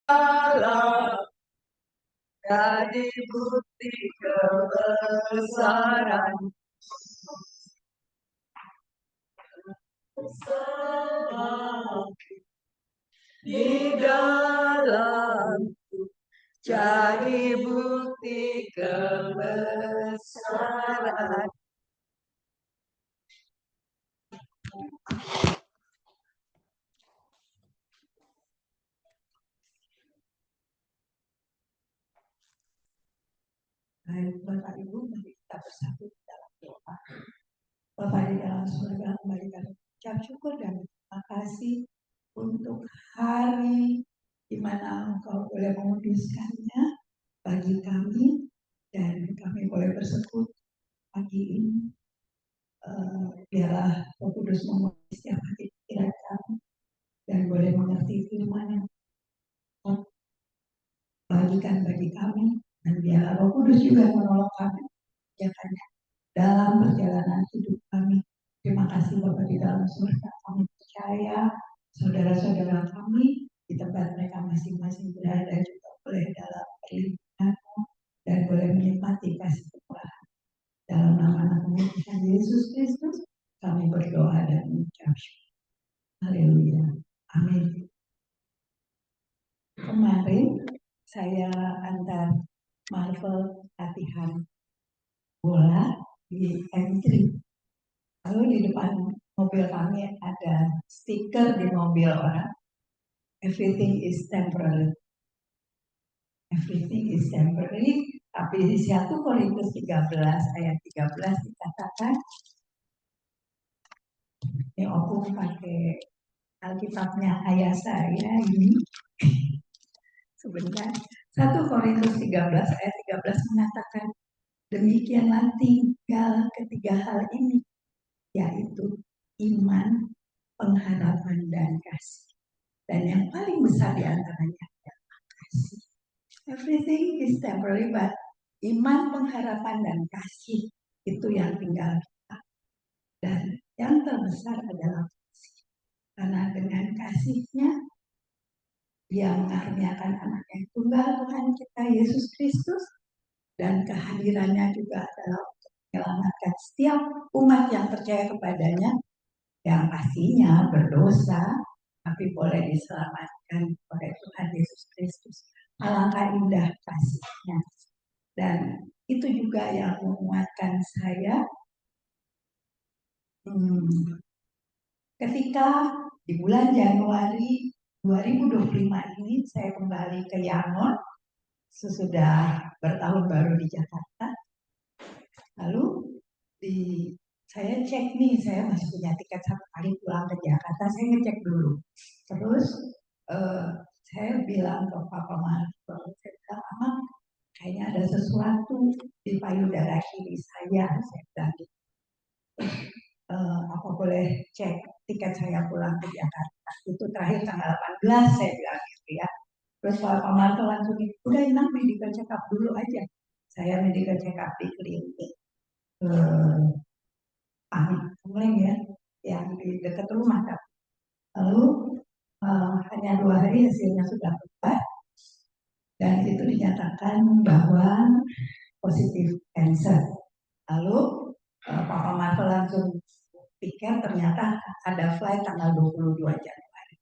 Allah jadi bukti kebesaran di dalam jadi bukti kebesaran. Baik, Bapak Ibu, mari kita bersatu dalam doa. Bapa di dalam surga, mari kami ucap syukur dan terima kasih untuk hari di mana Engkau boleh menguduskannya bagi kami dan kami boleh bersekutu pagi ini. Biarlah Roh Kudus menguji setiap hati pikiran kami dan boleh mengerti firman yang bagikan bagi kami, dan biarlah Roh Kudus juga menolong kami mengerjakannya dalam perjalanan hidup kami. Terima kasih Bapak di dalam surga, kami percaya saudara-saudara kami di tempat mereka masing-masing berada juga boleh dalam perlindungan-Mu dan boleh menikmati kasih Tuhan. Dalam nama Tuhan Yesus Kristus kami berdoa dan mengucap syukur. Haleluya. Amin. Kemarin saya antar Marvel latihan bola di M3. Lalu di depan mobil kami ada stiker di mobil orang, everything is temporary. Everything is temporary. Tapi di 1 Korintus 13 ayat 13 dikatakan, ini aku pakai Alkitabnya ayah saya ini. Sebentar. 1 Korintus 13 ayat 13 mengatakan, demikianlah tinggal ketiga hal ini, yaitu iman, pengharapan, dan kasih. Dan yang paling besar di antaranya adalah kasih. Everything is temporary, but iman, pengharapan, dan kasih itu yang tinggal kita. Dan yang terbesar adalah kasih. Karena dengan kasihnya, Dia mengaruniakan anaknya yang tunggal Tuhan kita Yesus Kristus, dan kehadirannya juga adalah untuk menyelamatkan setiap umat yang percaya kepadanya, yang pastinya berdosa, tapi boleh diselamatkan oleh Tuhan Yesus Kristus. Alangkah indah kasih-Nya. Dan itu juga yang menguatkan saya ketika di bulan Januari 2025 ini saya kembali ke Yangon sesudah bertahun baru di Jakarta. Lalu saya cek nih, saya masih punya tiket 1 kali pulang ke Jakarta, saya ngecek dulu. Terus saya bilang ke Papa Marco, saya bilang, Mama, kayaknya ada sesuatu di payudara kiri saya bilang gitu. Apa boleh cek tiket saya pulang ke Jakarta? Itu terakhir tanggal 18, saya bilang gitu ya. Terus Papa Marco langsung, udah enak medical check up dulu aja. Saya medical check up di klinik Pamit ya, yang di dekat rumah. Lalu hanya 2 hari hasilnya sudah keluar dan itu dinyatakan bahwa positif cancer. Lalu Papa Marco langsung pikir ternyata ada flight tanggal 22 Januari.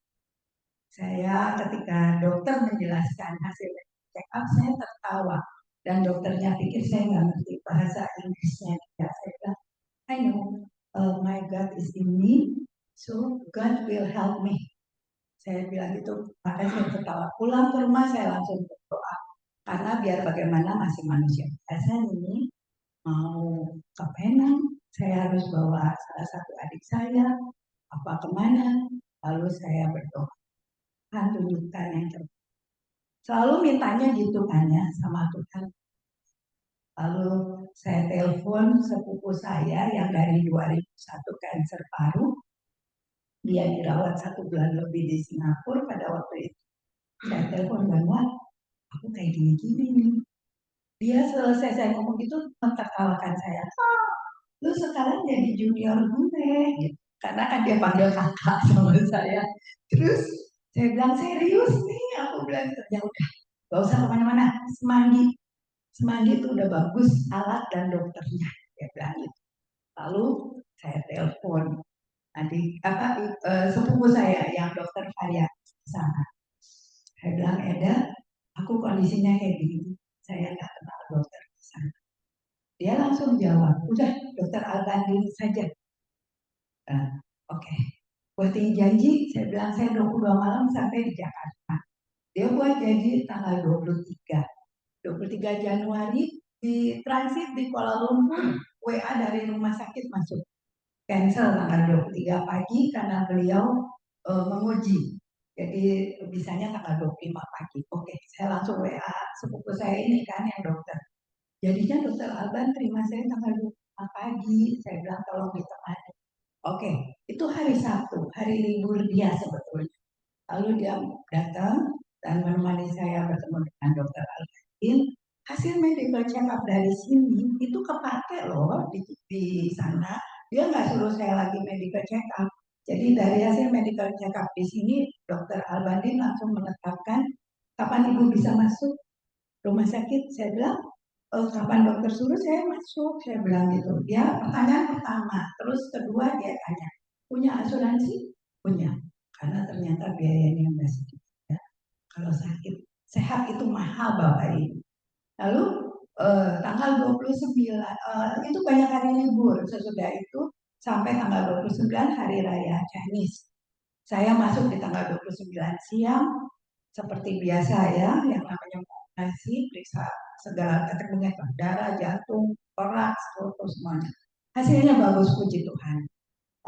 Saya ketika dokter menjelaskan hasil check up, saya tertawa dan dokternya pikir saya nggak ngerti bahasa Inggrisnya. Ya, saya bilang, I know my God is in me, so God will help me. Saya bilang gitu, makanya saya ketawa. Pulang ke rumah saya langsung berdoa. Karena biar bagaimana masih manusia. Saya ini mau ke Penang, saya harus bawa salah satu adik saya, apa kemana, lalu saya berdoa. Tuhan tunjukkan yang terbaik. Selalu mintanya gitu kan ya sama Tuhan. Lalu saya telepon sepupu saya yang dari 2001 kanker paru. Dia dirawat 1 bulan lebih di Singapura pada waktu itu. Saya telepon bahwa aku kayak gini-gini nih. Dia selesai saya ngomong itu mentertawakan saya. Lu sekarang jadi junior gue gitu. Karena kan dia panggil kakak sama saya. Terus Saya bilang serius nih, aku bilang ya udah, gak usah kemana-mana, semanggi, semanggi itu udah bagus alat dan dokternya, dia bilang gitu. Lalu saya telepon adik sepupu saya yang dokter varian sana. Saya bilang Eda, aku kondisinya kayak gini, saya nggak kenal dokter di sana. Dia langsung jawab, udah dokter Albandin saja. Oke, buatin janji, saya bilang saya 22 malam sampai di Jakarta. Dia buat janji tanggal 23 Januari di transit di Kuala Lumpur, WA dari rumah sakit masuk. Cancel tanggal 23 pagi karena beliau menguji. Jadi bisanya tanggal 25 pagi. Oke, saya langsung WA sepupu saya ini kan yang dokter. Jadinya dokter Alban terima saya tanggal 25 pagi. Saya bilang tolong ditemani. Oke, itu hari Sabtu, hari libur dia sebetulnya. Lalu dia datang dan menemani saya bertemu dengan dokter Alvin. Hasil medical check up dari sini itu kepake loh di sana. Dia nggak suruh saya lagi medical check up. Jadi dari hasil medical check up di sini, dokter Albandin langsung menetapkan kapan ibu bisa masuk rumah sakit. Saya bilang, oh, kapan dokter suruh saya masuk. Saya bilang gitu. Dia pertanyaan pertama, terus kedua dia tanya, punya asuransi? Punya. Karena ternyata biayanya nggak sedikit. Ya. Kalau sakit, sehat itu mahal Bapak Ibu. Lalu tanggal 29, itu banyak hari libur. Sesudah itu sampai tanggal 29 hari raya Chinese. Saya masuk di tanggal 29 siang, seperti biasa ya, yang namanya operasi, periksa segala kategori darah, jantung, toraks, foto semuanya. Hasilnya bagus, puji Tuhan.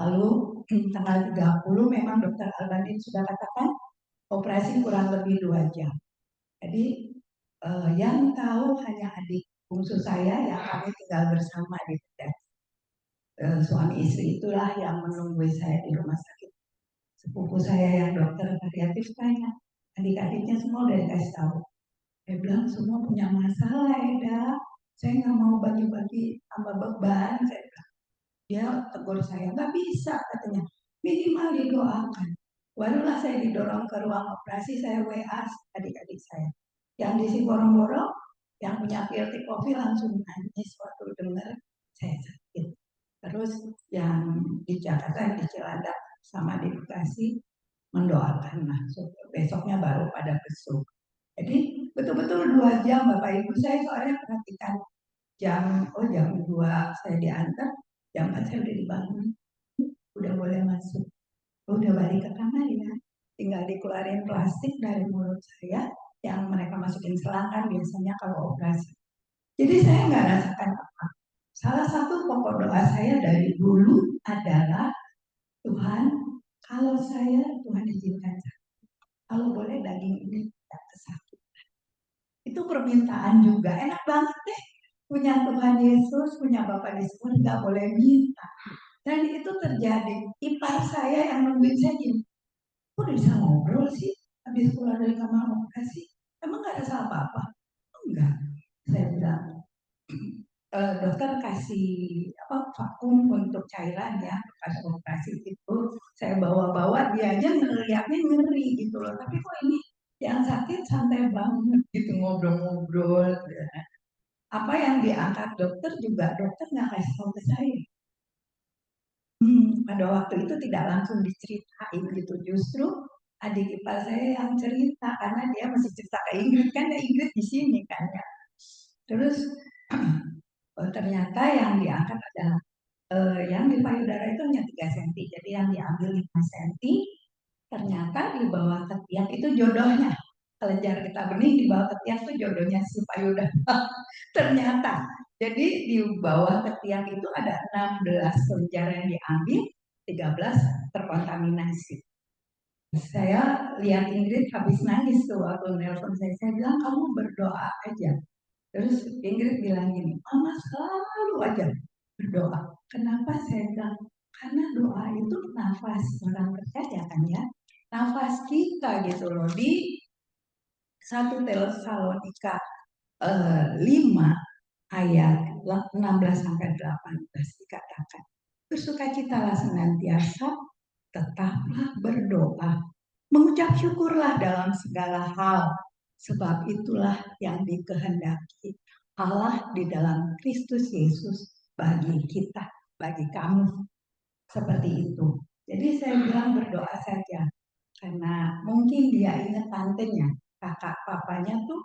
Lalu tanggal 30 memang dokter Albandin sudah katakan operasi kurang lebih 2 jam. Jadi yang tahu hanya adik bungsu saya yang kami tinggal bersama di suami istri itulah yang menunggu saya di rumah sakit. Sepupu saya yang dokter pediatrik tanya, adik-adiknya semua udah dikasih tahu. Saya bilang semua punya masalah Eda, saya nggak mau bagi-bagi tambah beban. Saya bilang, dia tegur saya, nggak bisa katanya, minimal didoakan. Barulah saya didorong ke ruang operasi, saya WA adik-adik saya. Yang di si borong-borong, yang punya filter kopi langsung nangis waktu dengar saya sakit. Terus yang di Jakarta, di Cilandak, sama di Bekasi mendoakan masuk. Besoknya baru pada besok. Jadi betul-betul 2 jam Bapak Ibu saya soalnya perhatikan jam 2 saya diantar, jam 4 saya udah dibangun, udah boleh masuk, udah balik ke kamar ya, tinggal dikeluarin plastik dari mulut saya yang mereka masukin selang kan biasanya kalau operasi. Jadi saya nggak rasakan apa. Salah satu pokok doa saya dari dulu adalah Tuhan, kalau saya Tuhan izinkan saya, kalau boleh daging ini tidak kesakit. Itu permintaan juga. Enak banget deh. Punya Tuhan Yesus, punya Bapak di surga, boleh minta. Dan itu terjadi. Ipar saya yang nungguin saya gini, kok udah bisa ngobrol sih? Habis keluar dari kamar operasi, emang gak ada salah apa-apa? Enggak. Saya bilang, dokter kasih vakum untuk cairan ya bekas operasi itu saya bawa-bawa dia aja ngeliatnya ngeri gitu loh tapi kok ini yang sakit santai banget gitu ngobrol-ngobrol apa yang diangkat dokter juga dokter nggak kasih tahu ke saya pada waktu itu tidak langsung diceritain gitu justru adik ipar saya yang cerita karena dia masih cerita ke Ingrid kan ya Ingrid di sini kan ya terus ternyata yang diangkat adalah yang di payudara itu hanya 3 cm. Jadi yang diambil 5 cm, ternyata di bawah ketiak itu jodohnya. Kelenjar getah bening di bawah ketiak itu jodohnya si payudara. Ternyata. Jadi di bawah ketiak itu ada 16 kelenjar yang diambil, 13 terkontaminasi. Saya lihat Ingrid habis nangis tuh waktu nelpon saya bilang kamu berdoa aja. Terus Ingrid bilang gini, Mama selalu aja berdoa. Kenapa saya bilang? Karena doa itu nafas orang percaya kan ya. Nafas kita gitu loh. Di 1 Tesalonika 5 ayat 16 sampai 18 dikatakan. Bersukacitalah senantiasa, tetaplah berdoa. Mengucap syukurlah dalam segala hal, sebab itulah yang dikehendaki Allah di dalam Kristus Yesus bagi kita, bagi kamu. Seperti itu. Jadi saya bilang berdoa saja, karena mungkin dia ingat tantenya, kakak papanya tuh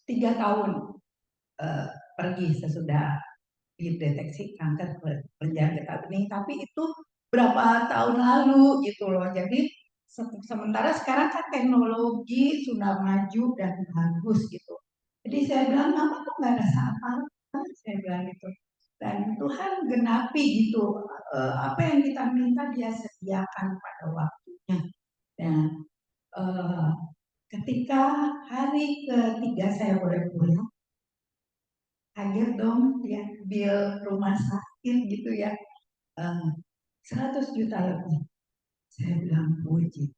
3 tahun eh, pergi sesudah dideteksi kanker kelenjar getah bening, tapi itu berapa tahun lalu gitu loh. Jadi sementara sekarang kan teknologi sudah maju dan bagus gitu. Jadi saya bilang mama tuh nggak ada apa-apa, saya bilang gitu. Dan Tuhan genapi gitu apa yang kita minta dia sediakan pada waktunya. Dan eh, ketika hari ketiga saya boleh pulang, kaget dong dia bill rumah sakit gitu ya, 100 juta lebih. Saya bilang puji.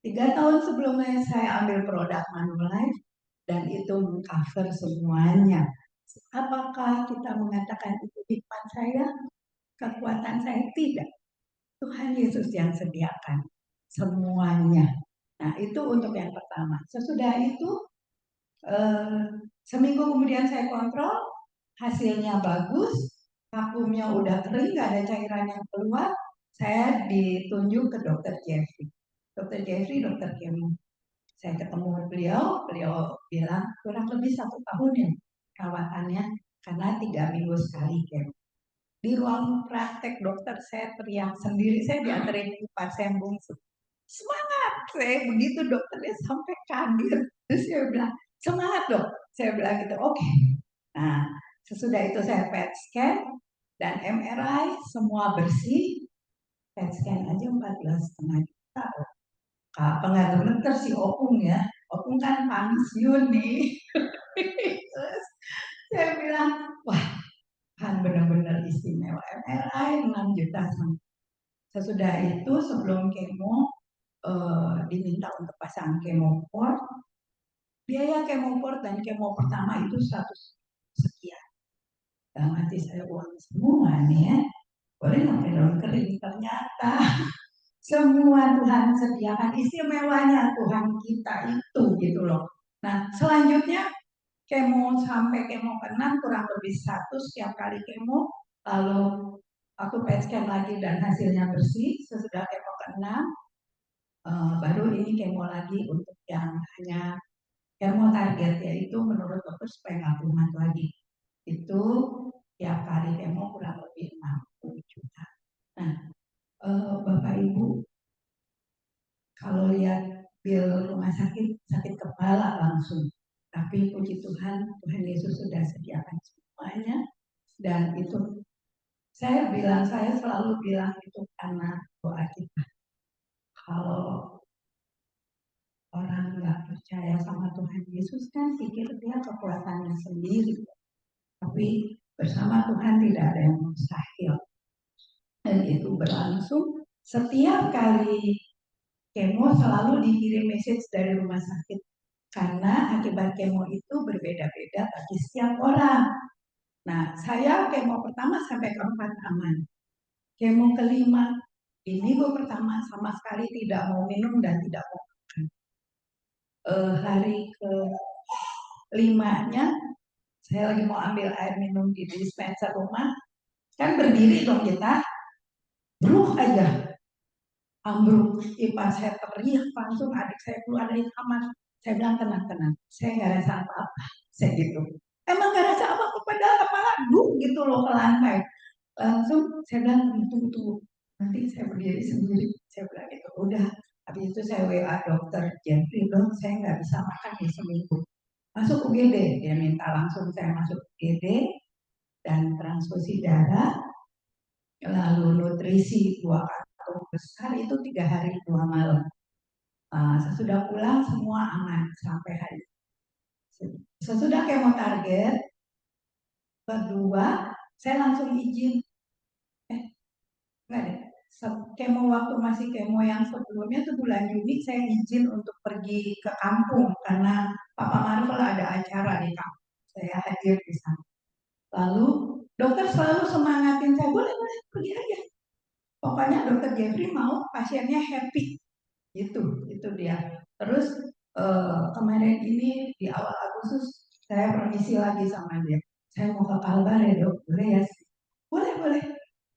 3 tahun sebelumnya saya ambil produk Manulife dan itu mengcover semuanya. Apakah kita mengatakan itu hikmat saya, kekuatan saya? Tidak. Tuhan Yesus yang sediakan semuanya. Nah itu untuk yang pertama. Sesudah itu seminggu kemudian saya kontrol, hasilnya bagus, vakumnya udah kering, gak ada cairan yang keluar. Saya ditunjuk ke dokter Jeffrey. Dokter Jeffrey, dokter kemo. Saya ketemu beliau, beliau bilang kurang lebih 1 tahun ya perawatannya karena 3 minggu sekali kemo. Di ruang praktek dokter saya teriak sendiri, saya diantarin ke pasien bungsu. Semangat, saya begitu dokternya sampai kaget. Terus saya bilang, semangat dok. Saya bilang gitu, oke. Nah, sesudah itu saya PET scan dan MRI, semua bersih. PET scan aja 14,5 juta. Pengaruh dokter si Opung ya. Opung kan pensiun nih. Terus saya bilang, wah kan benar-benar istimewa. MRI 6 juta. Sesudah itu sebelum kemo diminta untuk pasang kemoport. Biaya kemoport dan kemo pertama itu 100 sekian. Dalam hati saya uang semua nih ya. Boleh pakai daun kering. Ternyata semua Tuhan sediakan, istimewanya Tuhan kita itu gitu loh. Nah selanjutnya kemo sampai kemo ke-6 kurang lebih 1 setiap kali kemo. Lalu aku PET scan lagi dan hasilnya bersih. Sesudah kemo ke-6 baru ini kemo lagi untuk yang hanya kemo target, yaitu menurut dokter supaya nggak kumat lagi. Itu tiap kali kemo kurang lebih 60 juta. Nah, Bapak Ibu, kalau lihat bil rumah sakit, sakit kepala langsung. Tapi puji Tuhan, Tuhan Yesus sudah sediakan semuanya. Dan itu saya selalu bilang itu karena doa kita. Kalau orang nggak percaya sama Tuhan Yesus kan pikir dia kekuatannya sendiri. Tapi bersama Tuhan tidak ada yang mustahil. Dan itu berlangsung setiap kali kemo selalu dikirim message dari rumah sakit. Karena akibat kemo itu berbeda-beda bagi setiap orang. Nah, saya kemo pertama sampai ke-4 aman. Kemo kelima, di minggu pertama sama sekali tidak mau minum dan tidak mau makan. Hari ke-5-nya, saya lagi mau ambil air minum di dispenser rumah, kan berdiri dong kita, bruh aja, ambruk. Ipar saya teriak langsung, adik saya keluar dari kamar. Saya bilang tenang-tenang, saya nggak rasa apa-apa, saya gitu. Emang nggak rasa apa-apa, padahal kepala duk gitu loh ke lantai. Langsung saya bilang tunggu, nanti saya berdiri sendiri. Saya bilang gitu, udah. Habis itu saya WA dokter Jeffrey, dong saya nggak bisa makan di seminggu. Masuk UGD, dia minta langsung saya masuk UGD dan transfusi darah, lalu nutrisi 2 karung besar itu 3 hari 2 malam. Sesudah pulang semua aman sampai hari. Sesudah kemo target kedua, saya langsung izin. Enggak deh. Kemo waktu masih kemo yang sebelumnya tuh bulan Juni saya izin untuk pergi ke kampung karena Papa Marvel ada acara di kampung. Saya hadir di sana. Lalu dokter selalu semangatin saya, boleh pergi aja. Pokoknya dokter Jeffrey mau pasiennya happy. Itu dia. Terus kemarin ini di awal Agustus saya permisi lagi sama dia. Saya mau ke Kalbar ya dok, boleh ya? Boleh.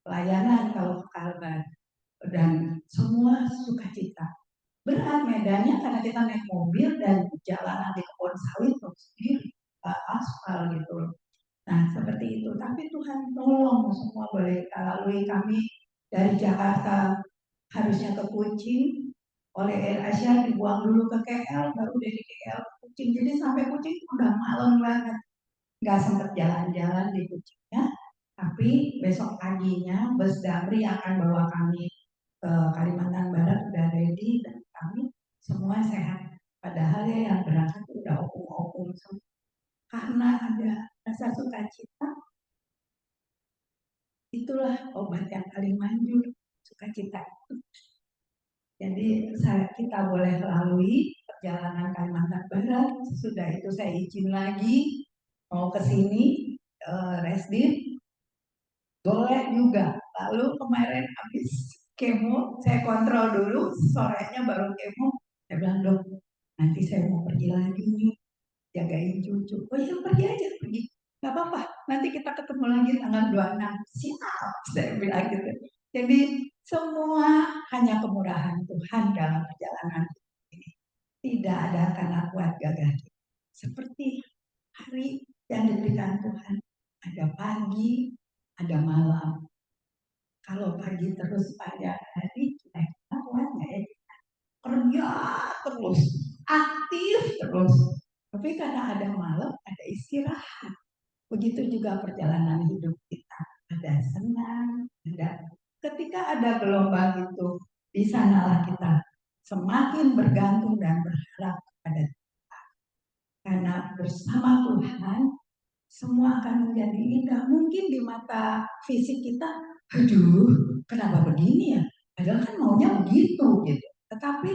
Pelayanan kalau ke Kalbar. Dan semua sukacita. Berat medannya karena kita naik mobil dan jalanan di kebun sawit sendiri, aspal gitu. Nah seperti itu. Tapi Tuhan tolong semua boleh kita lalui. Kami dari Jakarta harusnya ke Kucing, oleh Air Asia dibuang dulu ke KL, baru dari KL ke Kucing. Jadi sampai Kucing udah malam banget, nggak sempet jalan-jalan di Kucingnya. Tapi besok paginya bus Damri akan bawa kami ke Kalimantan Barat, udah ready dan kami semua sehat. Padahal ya yang berangkat udah opung-opung semua. Karena ada rasa sukacita, itulah obat yang paling manjur, sukacita itu. Jadi kita boleh lalui perjalanan Kalimantan Barat. Sesudah itu saya izin lagi mau ke sini resdim, boleh juga. Lalu kemarin habis kemo saya kontrol dulu, sorenya baru kemo. Saya bilang dok, nanti saya mau pergi lagi nih, jagain cucu. Oh iya pergi aja, pergi. Gak apa-apa, nanti kita ketemu lagi tanggal 26. Siap, saya bilang gitu. Jadi semua hanya kemurahan Tuhan dalam perjalanan ini. Tidak ada karena kuat gagah kita. Seperti hari yang diberikan Tuhan. Ada pagi, ada malam. Kalau pagi terus pada hari, kita kuat nggak ya? Kerja terus, aktif terus. Tapi karena ada malam, ada istirahat. Begitu juga perjalanan hidup kita. Ada senang, ada ketika ada gelombang itu, di sanalah kita semakin bergantung dan berharap kepada Tuhan. Karena bersama Tuhan, semua akan menjadi indah. Mungkin di mata fisik kita, aduh, kenapa begini ya? Padahal kan maunya begitu gitu. Tetapi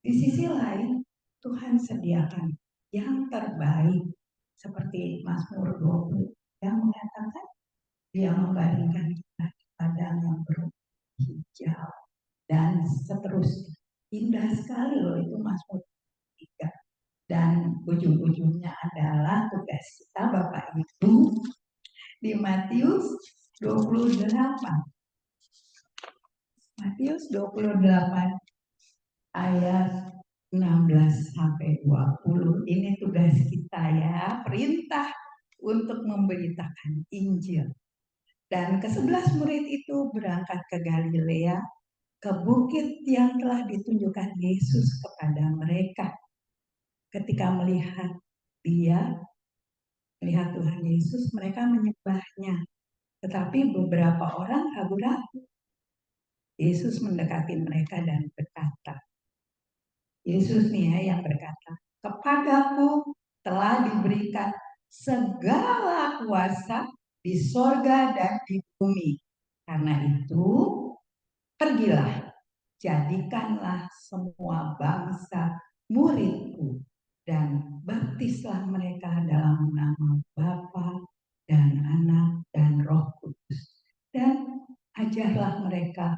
di sisi lain, Tuhan sediakan yang terbaik. Seperti Mazmur 20 yang mengatakan, dia membaringkan kita di padang yang berhijau. Dan seterusnya. Indah sekali loh itu Mazmur 3. Dan ujung-ujungnya adalah tugas kita Bapak Ibu di Matius 28. Matius 28 ayat 16 sampai 20. Ini tugas kita ya, perintah untuk memberitakan Injil. Dan ke-11 murid itu berangkat ke Galilea, ke bukit yang telah ditunjukkan Yesus kepada mereka. Ketika melihat Tuhan Yesus, mereka menyembahnya. Tetapi beberapa orang ragu-ragu. Yesus mendekati mereka dan berkata, Yesus nih ya yang berkata, kepadaku telah diberikan segala kuasa di sorga dan di bumi. Karena itu, pergilah, jadikanlah semua bangsa muridku dan baptislah mereka dalam nama Bapa dan Anak dan Roh Kudus. Dan ajarlah mereka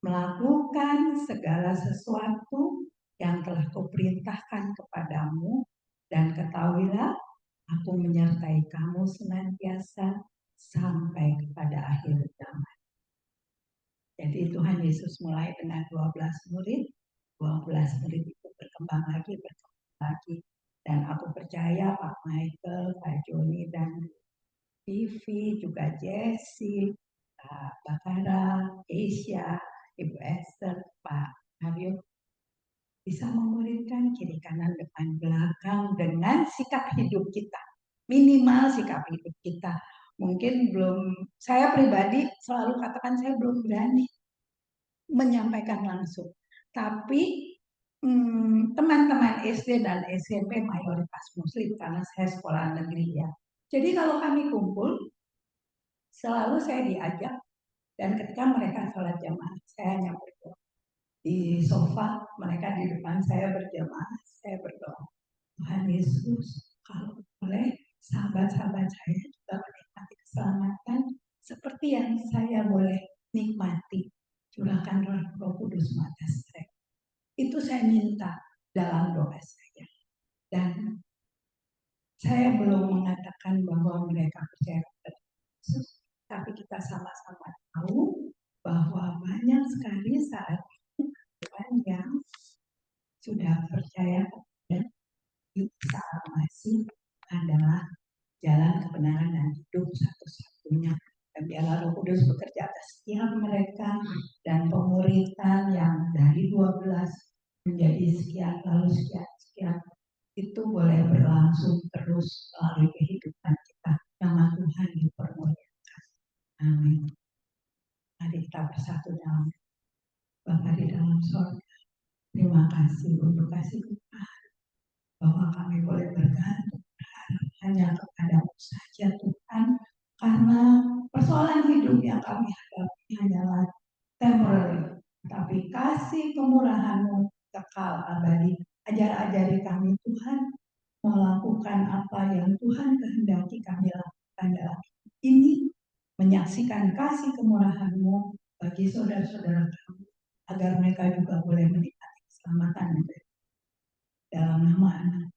melakukan segala sesuatu yang telah kuperintahkan kepadamu, dan ketahuilah aku menyertai kamu senantiasa sampai kepada akhir zaman. Jadi Tuhan Yesus mulai dengan 12 murid, 12 murid itu berkembang lagi. Dan aku percaya Pak Michael, Pak Joni, dan Vivi, juga Jessie, Pak Bakara, Asia, Ibu Esther, Pak Mario, bisa memuridkan kiri kanan depan belakang dengan sikap hidup kita. Minimal sikap hidup kita. Mungkin belum, saya pribadi selalu katakan saya belum berani menyampaikan langsung. Tapi teman-teman SD dan SMP mayoritas muslim karena saya sekolah negeri ya. Jadi kalau kami kumpul, selalu saya diajak, dan ketika mereka sholat jamaah, saya hanya berdoa. Di sofa, mereka di depan saya berjamaah, saya berdoa. Tuhan Yesus, kalau boleh sahabat-sahabat saya juga menikmati keselamatan seperti yang saya boleh nikmati. Curahkan Roh Kudus Dan saya belum mengatakan bahwa mereka percaya kepada Yesus, tapi kita sama-sama tahu bahwa banyak sekali saat Tuhan yang sudah percaya kepada Isa Al-Masih adalah jalan kebenaran dan hidup satu-satunya. Dan biarlah Roh Kudus bekerja atas setiap mereka, dan pemuritan yang dari 12 menjadi sekian, lalu sekian, itu boleh berlangsung terus melalui kehidupan kita. Nama Tuhan dipermuliakan. Amin. Mari kita bersatu dalam Bapa di dalam sorga. Terima kasih untuk kasih Tuhan, bahwa kami boleh bergantung hanya kepada-Mu saja Tuhan, karena persoalan hidup yang kami hadapi hanyalah temporary, tapi kasih kemurahan-Mu kekal abadi. Ajar-ajari kami Tuhan melakukan apa yang Tuhan kehendaki kami lakukan dalam hidup ini, menyaksikan kasih kemurahan-Mu bagi saudara-saudara kami, agar mereka juga boleh menikmati keselamatan dalam nama Anak